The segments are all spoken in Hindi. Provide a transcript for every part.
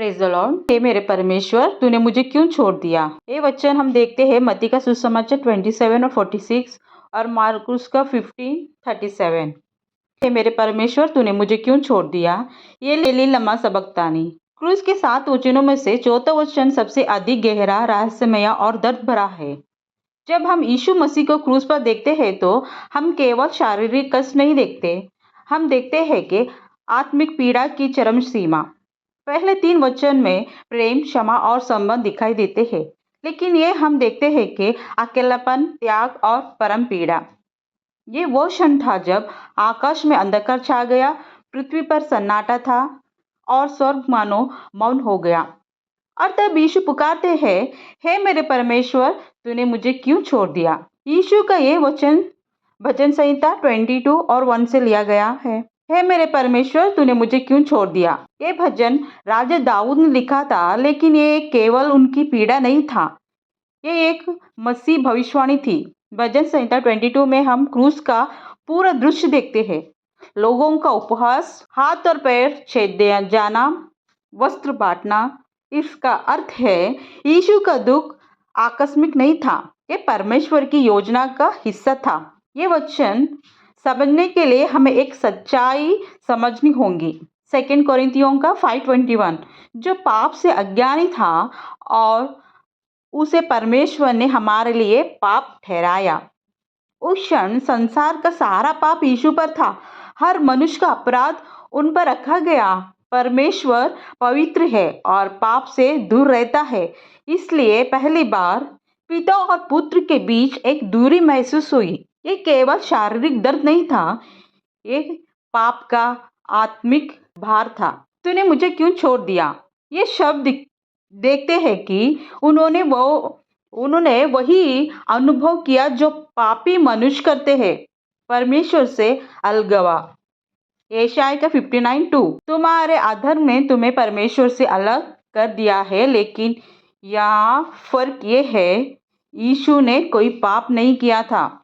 Praise the Lord. हे मेरे परमेश्वर, तूने मुझे क्यों छोड़ दिया। ये वचन हम देखते हैं मत्ती का सुसमाचार 27 और 46 और मार्कुस का 15:37। हे मेरे परमेश्वर, तूने मुझे क्यों छोड़ दिया। ये लेली लम्मा सबक्तानी। क्रूस के 7 वचनों में से चौथा वचन सबसे अधिक गहरा, रहस्यमय और दर्द भरा है। जब हम यीशु मसीह को क्रूस पर देखते हैं तो हम केवल शारीरिक कष्ट नहीं देखते, हम देखते हैं कि आत्मिक पीड़ा की चरम सीमा। पहले 3 वचन में प्रेम, क्षमा और संबंध दिखाई देते हैं, लेकिन ये हम देखते हैं कि अकेलापन, त्याग और परम पीड़ा। ये वो क्षण था जब आकाश में अंधकार छा गया, पृथ्वी पर सन्नाटा था और स्वर्ग मानो मौन हो गया। और तब यीशु पुकारते हैं, हे मेरे परमेश्वर, तूने मुझे क्यों छोड़ दिया। यीशु का ये वचन भजन संहिता 22 और 1 से लिया गया है। हे मेरे परमेश्वर, तूने मुझे क्यों छोड़ दिया। ये भजन राजा दाऊद ने लिखा था, लेकिन ये केवल उनकी पीड़ा नहीं था, ये एक मसीह भविष्यवाणी थी। भजन संहिता 22 में हम क्रूस का पूरा दृश्य देखते हैं। लोगों का उपहास, हाथ और पैर छेद दिया जाना, वस्त्र बांटना। इसका अर्थ है यीशु का दुख आकस्मिक नहीं था, ये परमेश्वर की योजना का हिस्सा था। ये वचन समझने के लिए हमें एक सच्चाई समझनी होगी। 2 कोरिन्थियों का 5:21, जो पाप से अज्ञानी था और उसे परमेश्वर ने हमारे लिए पाप ठहराया। उस क्षण संसार का सारा पाप यीशु पर था, हर मनुष्य का अपराध उन पर रखा गया। परमेश्वर पवित्र है और पाप से दूर रहता है, इसलिए पहली बार पिता और पुत्र के बीच एक दूरी महसूस हुई। ये केवल शारीरिक दर्द नहीं था, ये पाप का आत्मिक भार था। तूने मुझे क्यों छोड़ दिया। ये शब्द देखते हैं कि उन्होंने वही अनुभव किया जो पापी मनुष्य करते हैं, परमेश्वर से अलगवा। यशायाह का 59:2, तुम्हारे अधर्म ने तुम्हें परमेश्वर से अलग कर दिया है, लेकिन यहाँ फर्क ये है, यीशु ने कोई पाप नहीं किया था,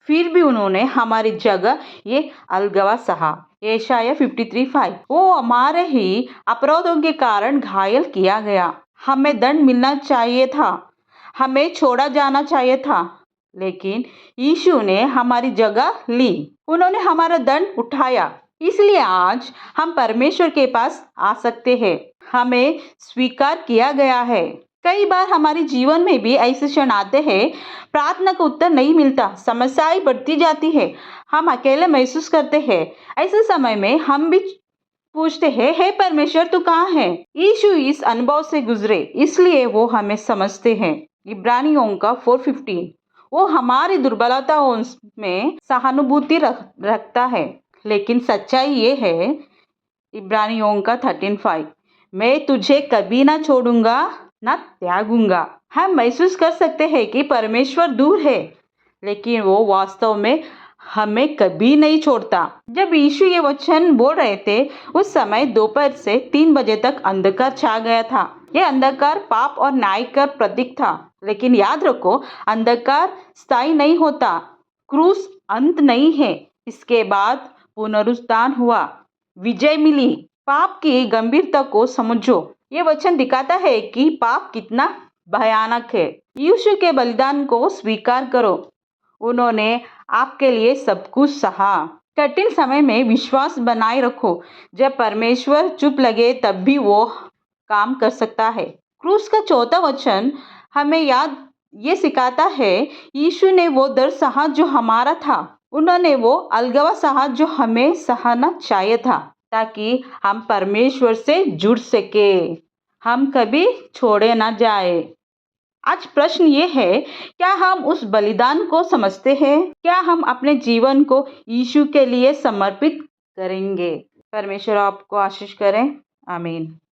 फिर भी उन्होंने हमारी जगह ये अलगवा सहा। यशायाह 53:5, वो हमारे ही अपराधों के कारण घायल किया गया। हमें दंड मिलना चाहिए था, हमें छोड़ा जाना चाहिए था, लेकिन यीशु ने हमारी जगह ली। उन्होंने हमारा दंड उठाया, इसलिए आज हम परमेश्वर के पास आ सकते हैं। हमें स्वीकार किया गया है। कई बार हमारे जीवन में भी ऐसे क्षण आते हैं, प्रार्थना का उत्तर नहीं मिलता, समस्याएं बढ़ती जाती है, हम अकेले महसूस करते हैं। ऐसे समय में हम भी पूछते हैं, हे परमेश्वर, तू कहाँ है। यीशु इस अनुभव से गुजरे, इसलिए वो हमें समझते हैं। इब्रानियों का 4:15, वो हमारी दुर्बलताओं में सहानुभूति रखता है, लेकिन सच्चाई ये है, इब्रानियों का 13:5, मैं तुझे कभी ना छोड़ूंगा ना त्यागूंगा। हम महसूस कर सकते हैं कि परमेश्वर दूर है, लेकिन वो वास्तव में हमें कभी नहीं छोड़ता। जब यीशु ये वचन बोल रहे थे, उस समय दोपहर से 3 बजे तक अंधकार छा गया था। ये अंधकार पाप और न्याय का प्रतीक था, लेकिन याद रखो, अंधकार स्थायी नहीं होता। क्रूस अंत नहीं है, इसके बाद पुनरुत्थान हुआ, विजय मिली। पाप की गंभीरता को समझो। ये वचन दिखाता है कि पाप कितना भयानक है। यीशु के बलिदान को स्वीकार करो, उन्होंने आपके लिए सब कुछ सहा। कठिन समय में विश्वास बनाए रखो, जब परमेश्वर चुप लगे तब भी वो काम कर सकता है। क्रूस का चौथा वचन हमें ये सिखाता है, यीशु ने वो दर्द सहा जो हमारा था, उन्होंने वो अलगवा सहा जो हमें सहना चाहिए था, ताकि हम परमेश्वर से जुड़ सके, हम कभी छोड़े ना जाए। आज प्रश्न ये है, क्या हम उस बलिदान को समझते हैं। क्या हम अपने जीवन को यीशु के लिए समर्पित करेंगे। परमेश्वर आपको आशीष करें। आमीन।